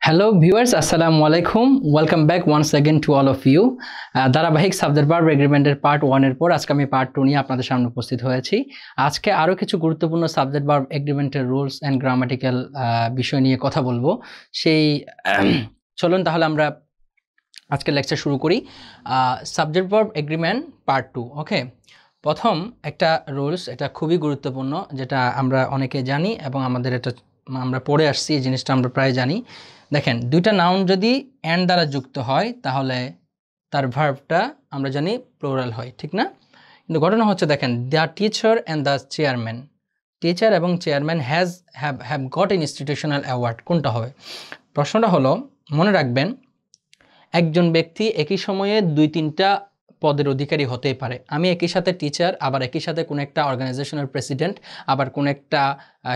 Hello viewers, Assalamu alaikum. Welcome back once again to all of you. ধারাবাহিক subject verb এগ্রিমেন্টের part 1 এর পর আজকে আমি পার্ট 2 নিয়ে আপনাদের সামনে উপস্থিত হয়েছি। আজকে আরো কিছু গুরুত্বপূর্ণ সাবজেক্ট ভার্ব এগ্রিমেন্টের রুলস এন্ড গ্রামাটিক্যাল বিষয় নিয়ে কথা বলবো। সেই চলুন তাহলে আমরা আজকে লেকচার শুরু করি। Subject verb agreement part 2। ওকে, প্রথম একটা রুলস, এটা খুবই গুরুত্বপূর্ণ, যেটা আমরা অনেকে জানি এবং আমাদের এটা আমরা পড়ে আসছি, এই জিনিসটা আমরা প্রায় জানি। দেখেন, দুইটা নাউন যদি এন্ড দ্বারা যুক্ত হয় তাহলে তার ভার্বটা আমরা জানি প্লুরাল হয়, ঠিক না? কিন্তু ঘটনা হচ্ছে, দেখেন, the teacher and the chairman, teacher এবং chairman have got institutional award, কোনটা হবে? প্রশ্নটা হলো, মনে রাখবেন, একজন ব্যক্তি একই সময়ে দুই তিনটা পদের অধিকারী হতেই পারে। আমি একই সাথে টিচার, আবার একই সাথে কোনো একটা অর্গানাইজেশনের প্রেসিডেন্ট, আবার কোনো একটা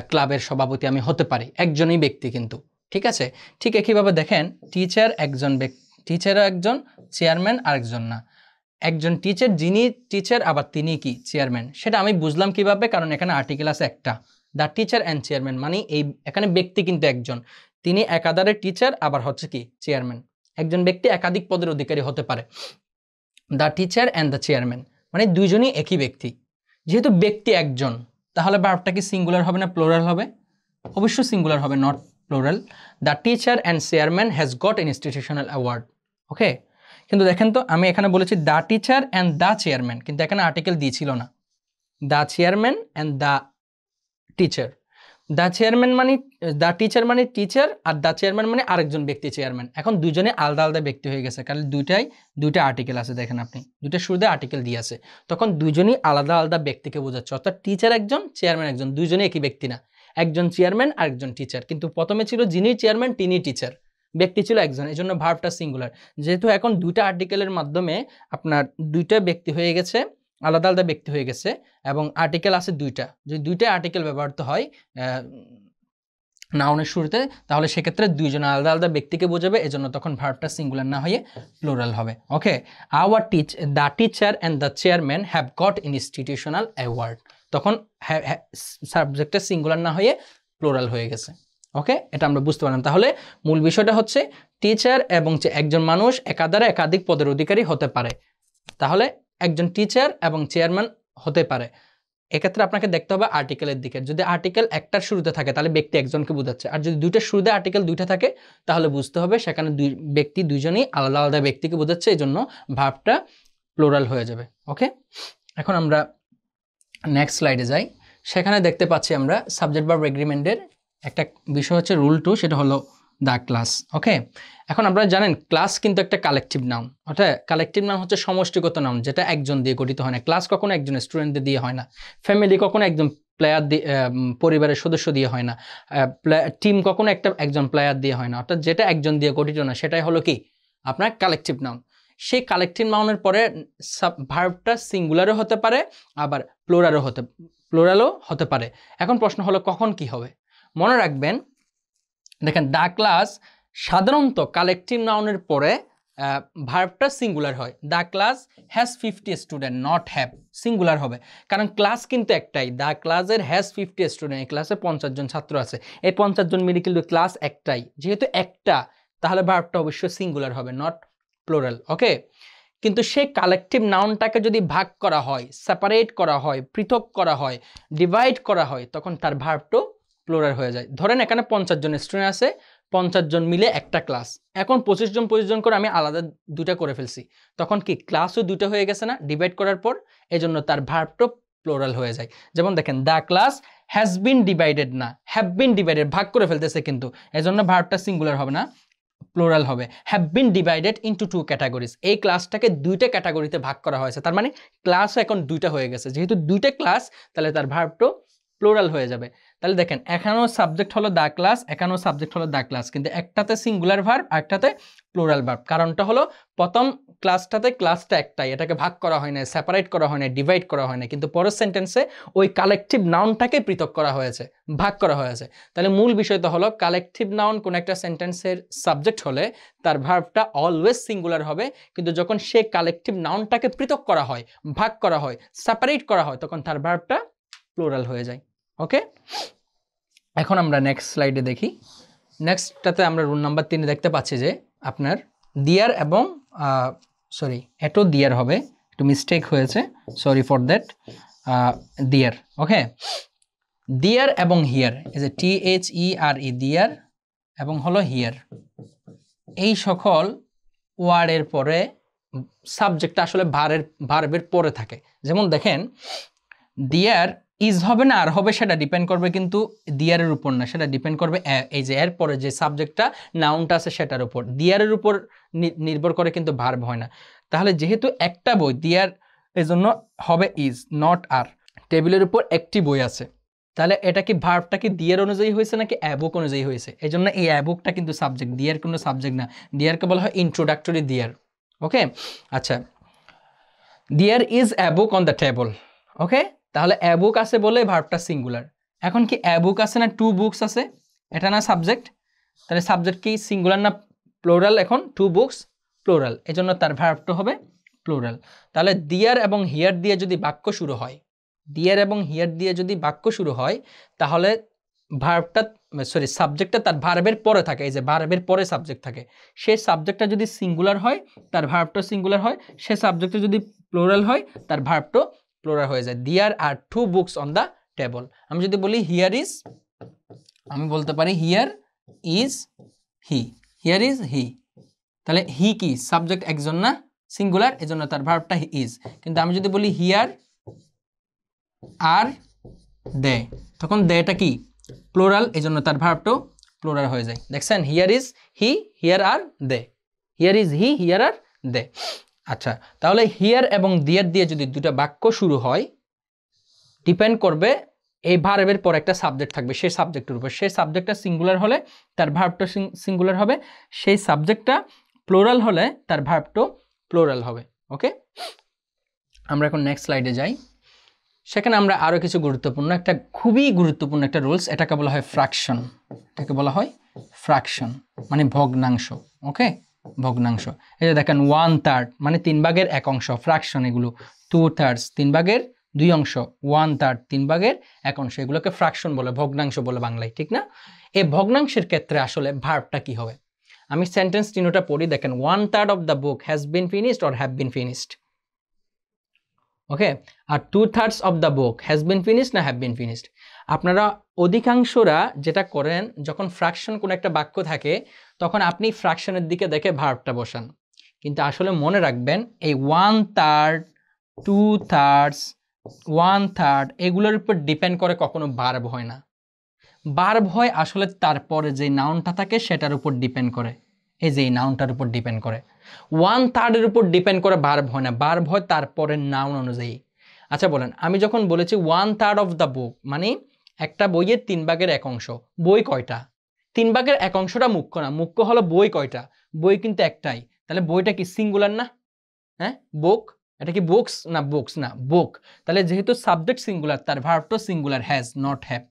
ক্লাবের সভাপতি আমি হতে পারি, একজনই ব্যক্তি কিন্তু, ঠিক আছে? ঠিক একইভাবে দেখেন, টিচার একজন ব্যক্তি, টিচারও একজন, চেয়ারম্যান আরেকজন না। একজন টিচার, যিনি টিচার আবার তিনি কি চেয়ারম্যান, সেটা আমি বুঝলাম কিভাবে? কারণ এখানে আর্টিকেল আছে একটা, দ্য টিচার অ্যান্ড চেয়ারম্যান, মানে এই এখানে ব্যক্তি কিন্তু একজন, তিনি একাধারে টিচার আবার হচ্ছে কি চেয়ারম্যান। একজন ব্যক্তি একাধিক পদের অধিকারী হতে পারে। The teacher and the chairman মানে দুইজনই একই ব্যক্তি। যেহেতু ব্যক্তি একজন, তাহলে ভার্বটা কি সিঙ্গুলার হবে না প্লুরাল হবে? অবশ্যই সিঙ্গুলার হবে, not plural. The teacher and chairman has got institutional award. Okay, কিন্তু দেখেন তো, আমি এখানে বলেছি the teacher and the chairman, কিন্তু এখানে আর্টিকেল দিয়েছিল না। The chairman and the teacher, the chairman মানে, দ্য টিচার মানে টিচার, আর দ্য চেয়ারম্যান মানে আরেকজন ব্যক্তি চেয়ারম্যান। এখন দুজনে আলাদা আলাদা ব্যক্তি হয়ে গেছে, কারণ দুইটা আর্টিকেল আছে। দেখেন, আপনি দুইটা শুরুতে আর্টিকেল দিয়ে আছে, তখন দুজনই আলাদা আলাদা ব্যক্তিকে বোঝাচ্ছে। অর্থাৎ টিচার একজন, চেয়ারম্যান একজন, দুজনে একই ব্যক্তি না। একজন চেয়ারম্যান আরেকজন টিচার, কিন্তু প্রথমে ছিল যিনি চেয়ারম্যান তিনি টিচার, ব্যক্তি ছিল একজন, এই জন্য ভার্বটা সিঙ্গুলার। যেহেতু এখন দুইটা আর্টিকেলের মাধ্যমে আপনার দুইটা ব্যক্তি হয়ে গেছে, আলাদা আলাদা ব্যক্তি হয়ে গেছে, এবং আর্টিকেল আছে দুইটা। যদি দুইটা আর্টিকেল ব্যবহৃত হয় নাউনের শুরুতে, তাহলে সেক্ষেত্রে দুইজন আলাদা আলাদা ব্যক্তিকে বোঝাবে, এজন্য তখন ভার্বটা সিঙ্গুলার না হয়ে প্লুরাল হবে। Okay, the teacher and the chairman have got institutional award, তখন সাবজেক্টটা সিঙ্গুলার না হয়ে প্লুরাল হয়ে গেছে। ওকে, এটা আমরা বুঝতে পারলাম। তাহলে মূল বিষয়টা হচ্ছে, টিচার এবং একজন মানুষ একাধারে একাধিক পদের অধিকারী হতে পারে। তাহলে একজন টিচার এবং চেয়ারম্যান হতে পারে। এক্ষেত্রে আপনাকে দেখতে হবে আর্টিকেলের দিকে। যদি আর্টিকেল একটার শুরুতে থাকে তাহলে ব্যক্তি একজনকে বোঝাচ্ছে, আর যদি দুইটার শুরুতে আর্টিকেল দুইটা থাকে তাহলে বুঝতে হবে সেখানে ব্যক্তি দুইজনই আলাদা আলাদা ব্যক্তিকে বোঝাচ্ছে, এই জন্য ভার্বটা প্লুরাল হয়ে যাবে। ওকে, এখন আমরা নেক্সট স্লাইডে যাই। সেখানে দেখতে পাচ্ছি আমরা সাবজেক্ট ভার্ব এগ্রিমেন্টের একটা বিষয় হচ্ছে রুল 2, সেটা হলো দ্য ক্লাস। ওকে, এখন আপনারা জানেন ক্লাস কিন্তু একটা কালেকটিভ নাউন। অর্থাৎ কালেকটিভ নাউন হচ্ছে সমষ্টিগত নাউন, যেটা একজন দিয়ে গঠিত হয় না। ক্লাস কখনো একজন স্টুডেন্টদের দিয়ে হয় না। ফ্যামিলি কখনো একজন প্লেয়ার দিয়ে, পরিবারের সদস্য দিয়ে হয় না। টিম কখনো একজন প্লেয়ার দিয়ে হয় না। অর্থাৎ যেটা একজন দিয়ে গঠিত না, সেটাই হলো কি আপনার কালেকটিভ নাউন। সেই কালেকটিভ নাউনের পরে ভার্বটা সিঙ্গুলারও হতে পারে, আবার প্লুরালও হতে পারে। এখন প্রশ্ন হলো কখন কি হবে? মনে রাখবেন, দেখেন, দ্য ক্লাস সাধারণত কালেকটিভ নাউনের পরে ভার্বটা সিঙ্গুলার হয়। The class has 50 student, not have, singular হবে, কারণ ক্লাস কিন্তু একটাই। দ্য ক্লাসের হ্যাজ 50 স্টুডেন্ট, এই ক্লাসে 50 জন ছাত্র আছে, এই 50 জন মিলে কিন্তু ক্লাস একটাই। যেহেতু একটা, তাহলে ভার্বটা অবশ্যই সিঙ্গুলার হবে, নট প্লুরাল। ওকে, কিন্তু সেই কালেকটিভ নাউনটাকে যদি ভাগ করা হয়, সেপারেট করা হয়, পৃথক করা হয়, ডিভাইড করা হয়, তখন তার ভার্বটাও প্লুরাল হয়ে যায়। ধরেন এখানে 50 জন স্টুডেন্ট আছে, 50 জন মিলে একটা ক্লাস। এখন 25 জন করে আমি আলাদা দুটা করে ফেলছি, তখন কি ক্লাসও দুটো হয়ে গেছে না ডিভাইড করার পর? এজন্য তার ভার্বটা প্লুরাল হয়ে যায়। যেমন দেখেন, the class has been divided, না হ্যাভ বিন ডিভাইডেড, ভাগ করে ফেলতেছে কিন্তু, এজন্য ভার্বটা সিঙ্গুলার হবে না, প্লুরাল হবে। Have been divided into 2 categories, এই ক্লাসটাকে দুইটা ক্যাটাগরিতে ভাগ করা হয়েছে, তার মানে ক্লাস এখন দুইটা হয়ে গেছে। যেহেতু দুইটা ক্লাস, তাহলে তার ভার্বটা প্লুরাল হয়ে যাবে। তাহলে দেখেন, এখানেও সাবজেক্ট হলো দ্য ক্লাস, এখানেও সাবজেক্ট হলো দ্য ক্লাস, কিন্তু একটাতে সিঙ্গুলার ভার্ব, একটাতে প্লুরাল ভার্ব। কারণটা হলো, প্রথম ক্লাসটা একটাই, এটাকে ভাগ করা হয় না, সেপারেট করা হয় না, ডিভাইড করা হয় না, কিন্তু পরের সেন্টেন্সে ওই কালেকটিভ নাউনটাকে পৃথক করা হয়েছে, ভাগ করা হয়েছে। তাহলে মূল বিষয়টা হলো, কালেকটিভ নাউন কোন একটা সেন্টেন্সের সাবজেক্ট হলে তার ভার্বটা অলওয়েজ সিঙ্গুলার হবে, কিন্তু যখন সে কালেকটিভ নাউনটাকে পৃথক করা হয়, ভাগ করা হয়, সেপারেট করা হয়, তখন তার ভার্বটা প্লুরাল হয়ে যায়। ওকে, এখন আমরা নেক্সট স্লাইডে দেখি। নেক্সটটাতে আমরা রুল নাম্বার 3 দেখতে পাচ্ছি যে আপনার দিয়ার এবং সরি এটো দিয়ার হবে, একটু মিস্টেক হয়েছে, সরি ফর দ্যাট, দিয়ার। ওকে, দিয়ার এবং হিয়ার, এই যে THERE দিয়ার এবং হলো হিয়ার, এই সকল ওয়ার্ডের পরে সাবজেক্টটা আসলে ভার্বের পরে থাকে। যেমন দেখেন দিয়ার ইজ হবে না আর হবে, সেটা ডিপেন্ড করবে কিন্তু দিয়ারের উপর না, সেটা ডিপেন্ড করবে এই যে এর পরে যে সাবজেক্টটা নাউনটা আছে সেটার উপর। দিয়ারের উপর নির্ভর করে কিন্তু ভার্ব হয় না। তাহলে যেহেতু একটা বই দিয়ার, এজন্য হবে ইজ, নট আর। টেবিলের উপর একটি বই আছে, তাহলে এটা কি ভার্বটা কি দিয়ার অনুযায়ী হয়েছে নাকি অ্যাবুক অনুযায়ী হয়েছে? এই জন্য এই অ্যাবুকটা কিন্তু সাবজেক্ট, দিয়ার কোনো সাবজেক্ট না, দিয়ারকে বলা হয় ইন্ট্রোডাক্টরি দিয়ার। ওকে, আচ্ছা, there is a book on the table. Okay, তাহলে অ্যা বুক আছে বলে ভার্বটা সিঙ্গুলার। এখন কি অ্যা বুক আছে না টু বুকস আছে, এটা না সাবজেক্ট, তাহলে সাবজেক্ট কি সিঙ্গুলার না প্লোরাল? এখন টু বুকস প্লোরাল, এজন্য তার ভার্বটা হবে প্লোরাল। তাহলে দিয়ার এবং হিয়ার দিয়ে যদি বাক্য শুরু হয়, দিয়ার এবং হিয়ার দিয়ে যদি বাক্য শুরু হয়, তাহলে ভার্বটা সরি সাবজেক্টটা তার ভার্বের পরে থাকে। এই যে ভার্বের পরে সাবজেক্ট থাকে, সেই সাবজেক্টটা যদি সিঙ্গুলার হয় তার ভার্বটা সিঙ্গুলার হয়, সে সাবজেক্টটা যদি প্লোরাল হয় তার ভার্বটা প্লোরাল হয়ে যায়। There are two books on the table. আমি যদি বলি হিয়ার ইজ, আমি বলতে পারি here is he, here is he, তাহলে হি কি সাবজেক্ট একজন না, সিঙ্গুলার, এজন্য তার ভার্বটা ইজ। কিন্তু আমি যদি বলি হিয়ার আর দে, তখন দেটা কি প্লোরাল, এজন্য তার ভার্বটাও প্লোরাল হয়ে যায়। দেখছেন, here is he, here are they, here is he, here are they. আচ্ছা, তাহলে হিয়ার এবং দিয়ার দিয়ে যদি দুটা বাক্য শুরু হয়, ডিপেন্ড করবে এই ভার্বের পর একটা সাবজেক্ট থাকবে সেই সাবজেক্টের উপর। সেই সাবজেক্টটা সিঙ্গুলার হলে তার ভার্বটা সিঙ্গুলার হবে, সেই সাবজেক্টটা প্লোরাল হলে তার ভার্বটাও প্লোরাল হবে। ওকে, আমরা এখন নেক্সট স্লাইডে যাই। সেখানে আমরা আরও কিছু গুরুত্বপূর্ণ, একটা খুবই গুরুত্বপূর্ণ একটা রুলস, এটাকে বলা হয় ফ্র্যাকশন। এটাকে বলা হয় ফ্র্যাকশন, মানে ভগ্নাংশ। ওকে, ভগ্নাংশ। এই যে দেখেন 1/3 মানে 3/1 অংশ, ফ্র্যাকশন এগুলো। 2/3 3/2 অংশ, 1/3 3/1 অংশ, এগুলোকে ফ্র্যাকশন বলে, ভগ্নাংশ বলে বাংলায়, ঠিক না? এই ভগ্নাংশের ক্ষেত্রে আসলে ভার্বটা কি হবে? আমি সেন্টেন্স তিনটা পড়ি, দেখেন 1/3 of the book has been finished or have been finished. Okay, আর 2/3 of the book has been finished না হ্যাভ বিন ফিনিশড। আপনারা অধিকাংশরা যেটা করেন, যখন ফ্র্যাকশন কোনো একটা বাক্য থাকে তখন আপনি ফ্র্যাকশনের দিকে দেখে ভার্বটা বসান, কিন্তু আসলে মনে রাখবেন এই 1/3 2/3 1/3 এগুলোর উপর ডিপেন্ড করে কখনো ভার্ব হয় না। ভার্ব হয় আসলে তারপরে যে নাউনটা থাকে সেটার উপর ডিপেন্ড করে, এই যে এই নাউনটার উপর ডিপেন্ড করে। 1/3 উপর ডিপেন্ড করে ভার্ব হয় না, ভার্ব হয় তারপরে নাউন অনুযায়ী। আচ্ছা বলেন, আমি যখন বলেছি 1/3 অফ দ্য বুক, মানে একটা বইয়ের 3/1 অংশ, বই কয়টা? 3/1 অংশটা মুখ্য না, মুখ্য হলো বই কয়টা, বই কিন্তু একটাই, তাহলে বইটা কি সিঙ্গুলার না? হ্যাঁ, বুক, এটা কি বুকস না বুকস না, বুক। তাহলে যেহেতু সাবজেক্ট সিঙ্গুলার, তার ভার্বটা singular, has not have.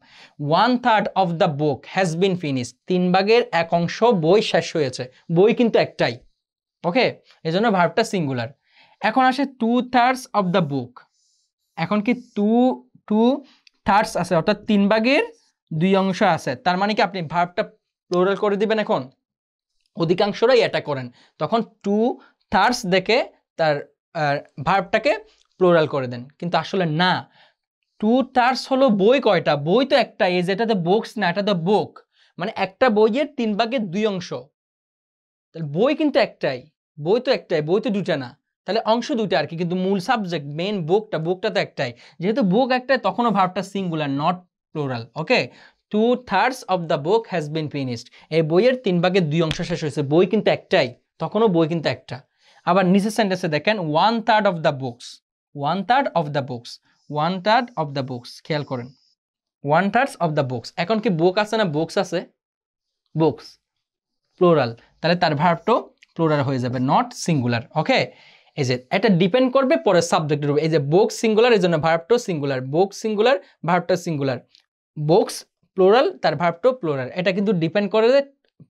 1/3 of the book has been finished, 3/1 অংশ বই শেষ হয়েছে, বই কিন্তু একটাই। ওকে, এই জন্য ভার্বটা সিঙ্গুলার। এখন আসে 2/3 অফ দ্য বুক, এখন কি 2/3 আছে, অর্থাৎ 3/2 অংশ আছে, তার মানে কি আপনি ভার্বটা প্লুরাল করে দিবেন। এখন অধিকাংশরাই এটা করেন, তখন 2/3 দেখে তার ভার্বটাকে প্লুরাল করে দেন, কিন্তু আসলে না। 2/3 হলো বই কয়টা, বই তো একটাই, এই যেটাতে বুকস না, এটা তো বুক, মানে একটা বইয়ের 3/2 অংশ, তাহলে বই কিন্তু একটাই, বই তো একটাই, বই তো দুটা না, তাহলে অংশ দুইটা আর কি, কিন্তু মূল সাবজেক্ট মেইন বুকটা তো একটাই। যেহেতু বুক একটাই, তখনও ভার্বটা singular, not plural. Okay, 2/3 of the book has been finished, এই বইয়ের 3/2 অংশ শেষ হয়েছে, বই কিন্তু একটাই, তখনও বই কিন্তু একটা। আবার নিচের সেন্টেন্সে দেখেন 1/3 of the books, 1/3 of the books, 1/3 of the books, খেয়াল করেন 1/3 অফ দ্য বুকস। এখন কি বুক আছে না বুকস আছে? বুকস প্লুরাল, তাহলে তার ভার্বটাও প্লুরাল হয়ে যাবে, নট সিঙ্গুলার। ওকে, এই যে এটা ডিপেন্ড করবে পরে সাবজেক্টের উপর। এই যে বুক সিঙ্গুলার, এই জন্য ভার্বটাও সিঙ্গুলার, বুক সিঙ্গুলার ভার্বটা সিঙ্গুলার, বুকস প্লুরাল তার ভার্বটাও প্লুরাল। এটা কিন্তু ডিপেন্ড করে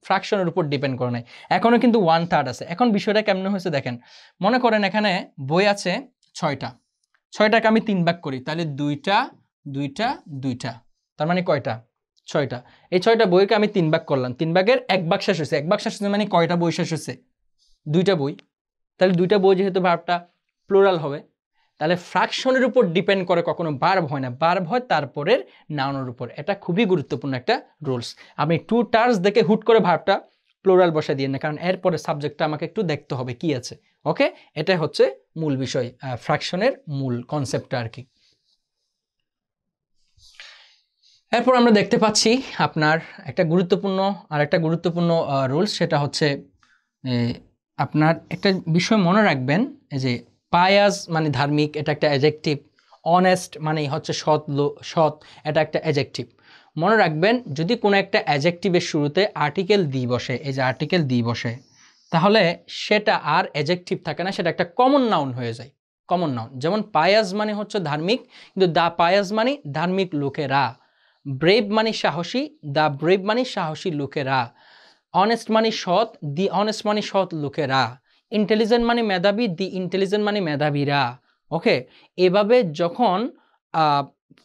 ফ্র্যাকশনের উপর ডিপেন্ড করে নাই। এখনও কিন্তু 1/3 আছে। এখন বিষয়টা কেমন হয়েছে দেখেন, মনে করেন এখানে বই আছে 6টা, 6টাকে আমি 3 ভাগ করি, তাহলে 2টা 2টা 2টা, তার মানে কয়টা? 6টা। এই 6টা বইকে আমি 3 ভাগ করলাম, 3 ভাগের 1 ভাগ শেষ হয়েছে। 1 ভাগ শেষ হয়েছে মানে কয়টা বই শেষ হয়েছে? 2টা বই। তাহলে 2টা বই যেহেতু ভার্বটা প্লুরাল হবে, তাহলে ফ্র্যাকশনের উপর ডিপেন্ড করে, কখনো ভার্ব হয় না, ভার্ব হয় তারপরের নাউনের উপর। এটা খুবই গুরুত্বপূর্ণ একটা রুলস। আপনি টু টার্স দেখে হুট করে ভার্বটা প্লুরাল বসা দিয়ে না, কারণ এরপরে সাবজেক্টটা আমাকে একটু দেখতে হবে কি আছে। ওকে, এটাই হচ্ছে মূল বিষয়, ফ্র্যাকশনের মূল কনসেপ্টটা আর কি। এরপর আমরা দেখতে পাচ্ছি আপনার একটা গুরুত্বপূর্ণ রুলস, সেটা হচ্ছে আপনার একটা বিষয় মনে রাখবেন, এই যে পায়াস মানে ধার্মিক, এটা একটা অ্যাডজেক্টিভ। অনেস্ট মানে হচ্ছে সৎ, এটা একটা অ্যাডজেক্টিভ। মনে রাখবেন, যদি কোনো একটা অ্যাডজেক্টিভের শুরুতে আর্টিকেল দি বসে, এই যে আর্টিকেল দি বসে, তাহলে সেটা আর অ্যাডজেক্টিভ থাকে না, সেটা একটা কমন নাউন হয়ে যায়। কমন নাউন, যেমন পায়াস মানে হচ্ছে ধার্মিক, কিন্তু দা পায়াস মানে ধার্মিক লোকেরা। ব্রেভ মানে সাহসী, দা ব্রেভ মানে সাহসী লোকেরা। অনেস্ট মানে সৎ, দি অনেস্ট মানে সৎ লোকেরা। ইন্টেলিজেন্ট মানে মেধাবী, দি ইন্টেলিজেন্ট মানে মেধাবীরা। ওকে, এভাবে যখন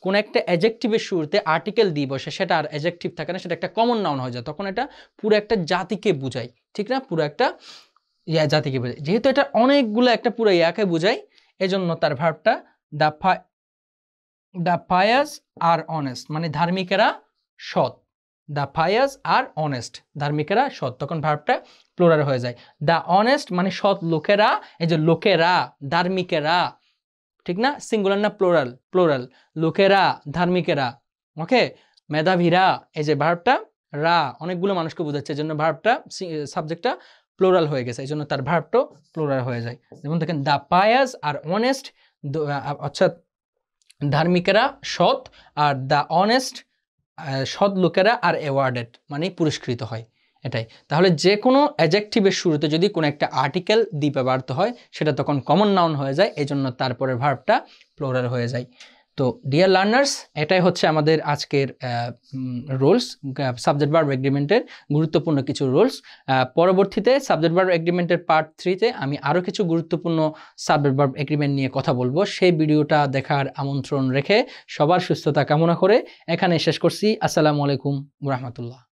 কোন একটা অ্যাডজেক্টিভের শুরুতে আর্টিকেল দিয়ে বসে, সেটা আর অ্যাডজেক্টিভ থাকে না, সেটা একটা কমন নাউন হয়ে যায়, তখন এটা পুরো একটা জাতিকে বোঝায়, ঠিক না? পুরো একটা জাতিকে বোঝায়। যেহেতু এটা অনেকগুলো একটা পুরো ইয়াকে বোঝায়, এজন্য তার ভার্বটা দ্য পায়াস আর অনেস্ট মানে ধার্মিকেরা সৎ। দ্য পায়াস আর অনেস্ট, ধার্মিকেরা সৎ, তখন ভার্বটা প্লুরাল হয়ে যায়। দ্য অনেস্ট মানে সৎ লোকেরা, এই যে লোকেরা, ধার্মিকেরা, ঠিক না? সিঙ্গুলার না প্লুরাল? প্লুরাল। লোকেরা, ধার্মিকেরা। ওকে, মেধাবীরা, এই যে ভার্বটা রা অনেকগুলো মানুষকে বোঝাচ্ছে, এই জন্য ভার্বটা সাবজেক্টটা প্লুরাল হয়ে গেছে, এই জন্য তার ভার্বটাও প্লুরাল হয়ে যায়। যেমন দেখেন, দ্য পায়াস আর অনেস্ট, অর্থাৎ ধার্মিকেরা সৎ, আর দ্য অনেস্ট সৎ লোকেরা আর অ্যাওয়ার্ডেড মানে পুরস্কৃত হয়, এটাই। তাহলে যে কোনো অ্যাডজেক্টিভের শুরুতে যদি কোনো একটা আর্টিকেল দি ব্যবহৃত হয়, সেটা তখন কমন নাউন হয়ে যায়, এই জন্য তারপরে ভার্বটা প্লুরাল হয়ে যায়। তো ডিয়ার লার্নার্স, এটাই হচ্ছে আমাদের আজকের রুলস, সাবজেক্ট ভার্ব এগ্রিমেন্টের গুরুত্বপূর্ণ কিছু রুলস। পরবর্তীতে সাবজেক্ট ভার্ব এগ্রিমেন্টের পার্ট 3-তে আমি আরও কিছু গুরুত্বপূর্ণ সাবজেক্ট ভার্ব এগ্রিমেন্ট নিয়ে কথা বলবো। সেই ভিডিওটা দেখার আমন্ত্রণ রেখে সবার সুস্থতা কামনা করে এখানে শেষ করছি। আসসালামু আলাইকুম ওয়া রাহমাতুল্লাহ।